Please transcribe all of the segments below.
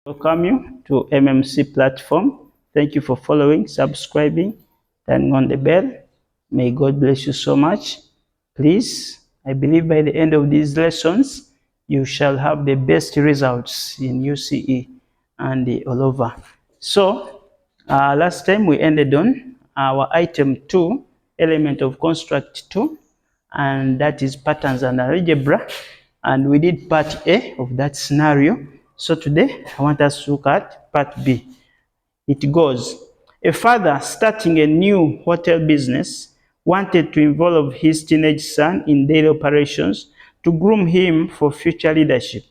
Welcome you to MMC platform. Thank you for following, subscribing, turning on the bell. May God bless you so much. Please, I believe by the end of these lessons, you shall have the best results in UCE and all over. So, last time we ended on our item 2, element of construct 2, and that is patterns and algebra. And we did part A of that scenario. So today I want us to look at part B. It goes, a father starting a new hotel business wanted to involve his teenage son in daily operations to groom him for future leadership.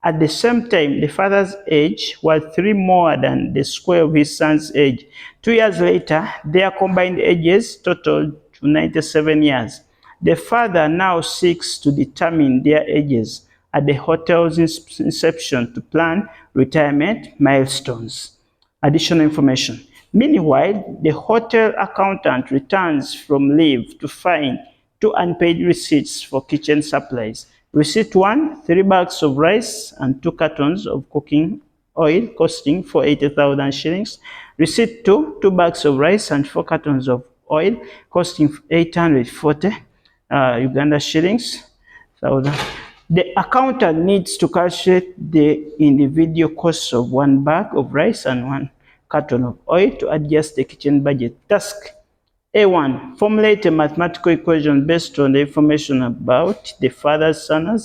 At the same time, the father's age was 3 more than the square of his son's age. 2 years later, their combined ages totaled to 97 years. The father now seeks to determine their ages at the hotel's inception to plan retirement milestones. Additional information. Meanwhile, the hotel accountant returns from leave to find 2 unpaid receipts for kitchen supplies. Receipt 1, 3 bags of rice and 2 cartons of cooking oil costing for 80,000 shillings. Receipt 2, 2 bags of rice and 4 cartons of oil costing 840 Uganda shillings. The accountant needs to calculate the individual costs of 1 bag of rice and 1 carton of oil to adjust the kitchen budget. Task A1. Formulate a mathematical equation based on the information about the fathers and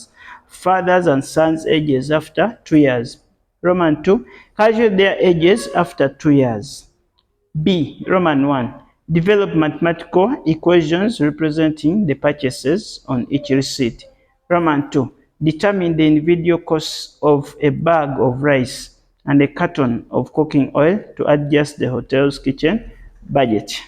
sons' ages after 2 years. Roman 2. Calculate their ages after 2 years. B. Roman 1. Develop mathematical equations representing the purchases on each receipt. Roman 2. Determine the individual costs of a bag of rice and a carton of cooking oil to adjust the hotel's kitchen budget.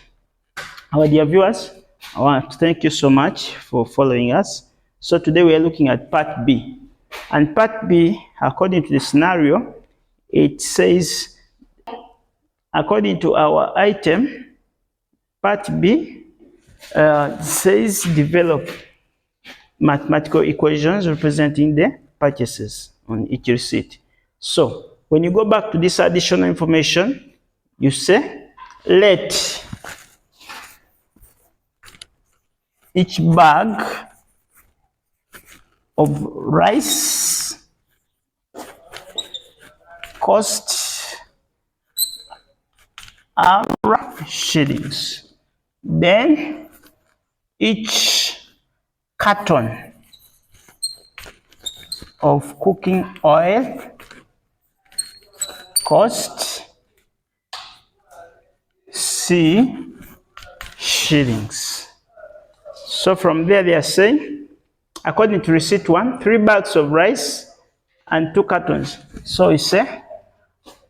Our dear viewers, I want to thank you so much for following us. So today we are looking at part B. And part B, according to the scenario, it says, according to our item, part B says develop mathematical equations representing the purchases on each receipt. So when you go back to this additional information, you say, let each bag of rice cost shillings. Then each carton of cooking oil cost C shillings. So from there they are saying, according to receipt 1, 3 bags of rice and 2 cartons. So we say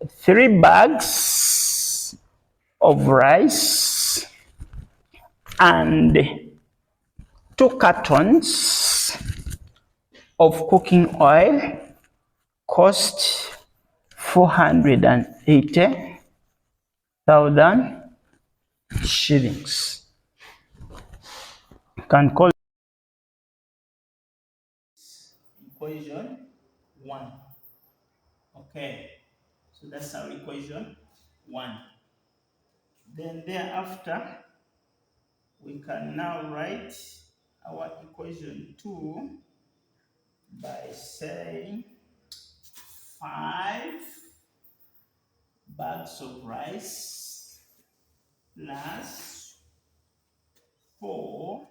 3 bags of rice and 2 cartons of cooking oil cost 480,000 shillings. You can call equation 1. Okay, so that's our equation 1. Then thereafter, we can now write our equation 2 by saying 5 bags of rice plus 4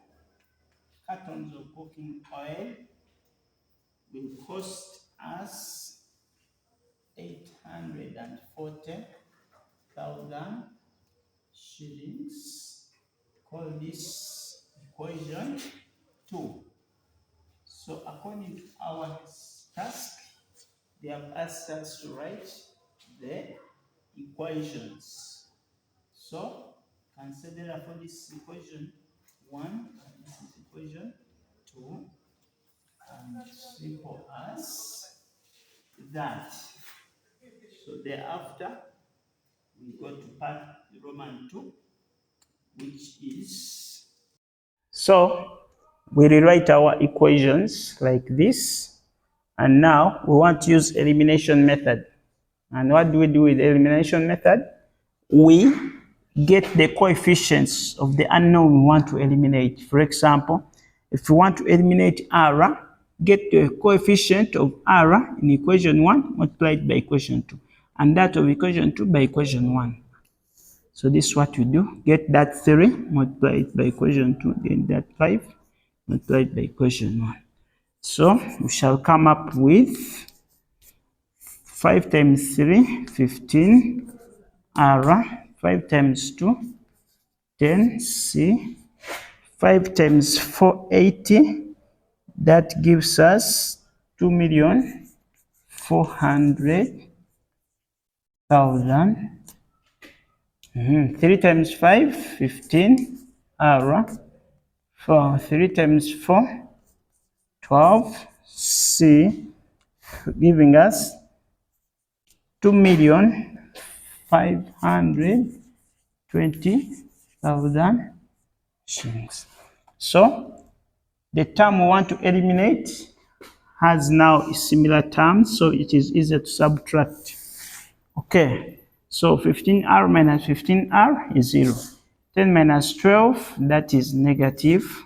cartons of cooking oil will cost us 840,000 shillings. Call this equation 2. So according to our task, they have asked us to write the equations. So consider for this equation 1 and this is equation 2, and simple as that. So thereafter, we go to part Roman 2, which is, so we rewrite our equations like this, and now we want to use elimination method. And what do we do with the elimination method? We get the coefficients of the unknown we want to eliminate. For example, if we want to eliminate r, get the coefficient of r in equation 1 multiplied by equation 2, and that of equation 2 by equation 1. So this is what we do. Get that 3 multiplied by equation 2, then that 5 multiplied by equation 1. So we shall come up with 5 times 3, 15, r, 5 times 2, 10, c, 5 times 4, 80. That gives us 2,400,000. 3 times 5, 15, r. 3 times 4, 12, c, giving us 2,520,000 shillings. So the term we want to eliminate has now similar terms, so it is easy to subtract. Okay, so 15r minus 15r is 0. 10 minus 12, that is negative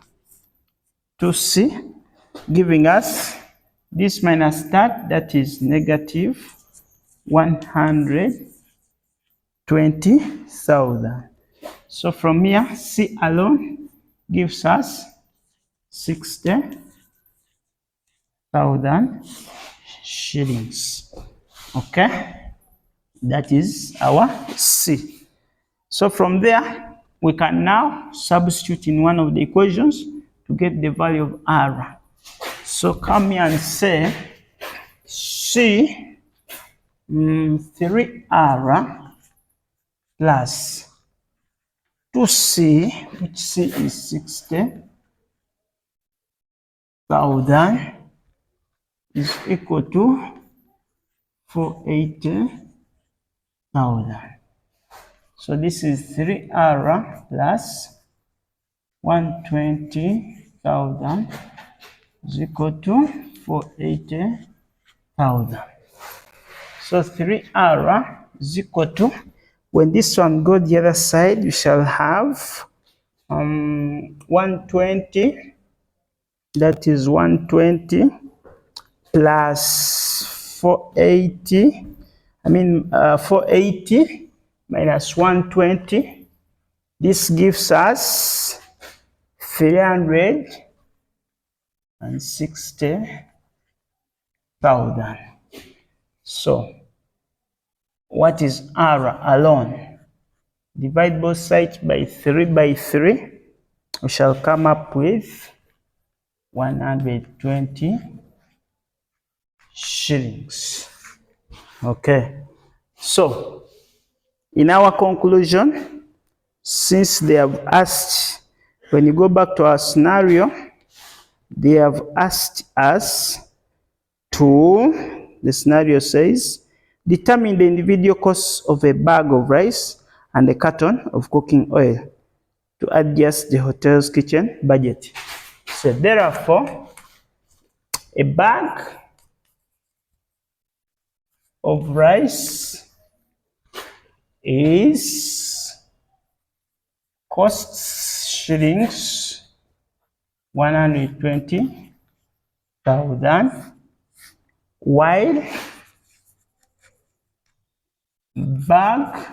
2c, giving us this minus that is negative 120,000. So from here, c alone gives us 60,000 shillings. Okay, that is our c. So from there, we can now substitute in one of the equations to get the value of r. So come here and say c 3r plus 2c, which c is 60,000, is equal to 480,000. So this is 3r plus 120,000 is equal to 480,000. So 3r is equal to, when this one goes the other side, we shall have 120, that is 120 plus 480, 480 minus 120, this gives us 360,000. So what is r alone? Divide both sides by 3 by 3. We shall come up with 120 shillings. Okay. So in our conclusion, since they have asked, when you go back to our scenario, they have asked us to, the scenario says, determine the individual cost of a bag of rice and a carton of cooking oil to adjust the hotel's kitchen budget. So therefore, a bag of rice is costs shillings 120,000, while bag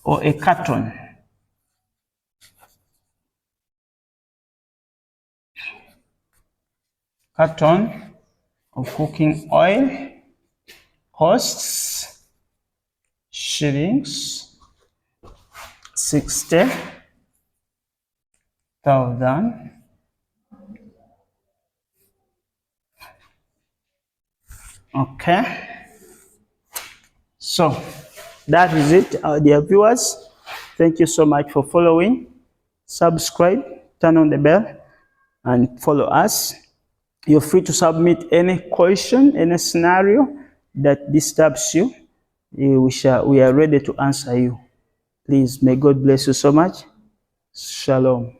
or a carton of cooking oil costs shillings 60,000. Okay, so that is it, dear viewers. Thank you so much for following. Subscribe, turn on the bell, and follow us. You're free to submit any question, any scenario that disturbs you. We are ready to answer you. Please, may God bless you so much. Shalom.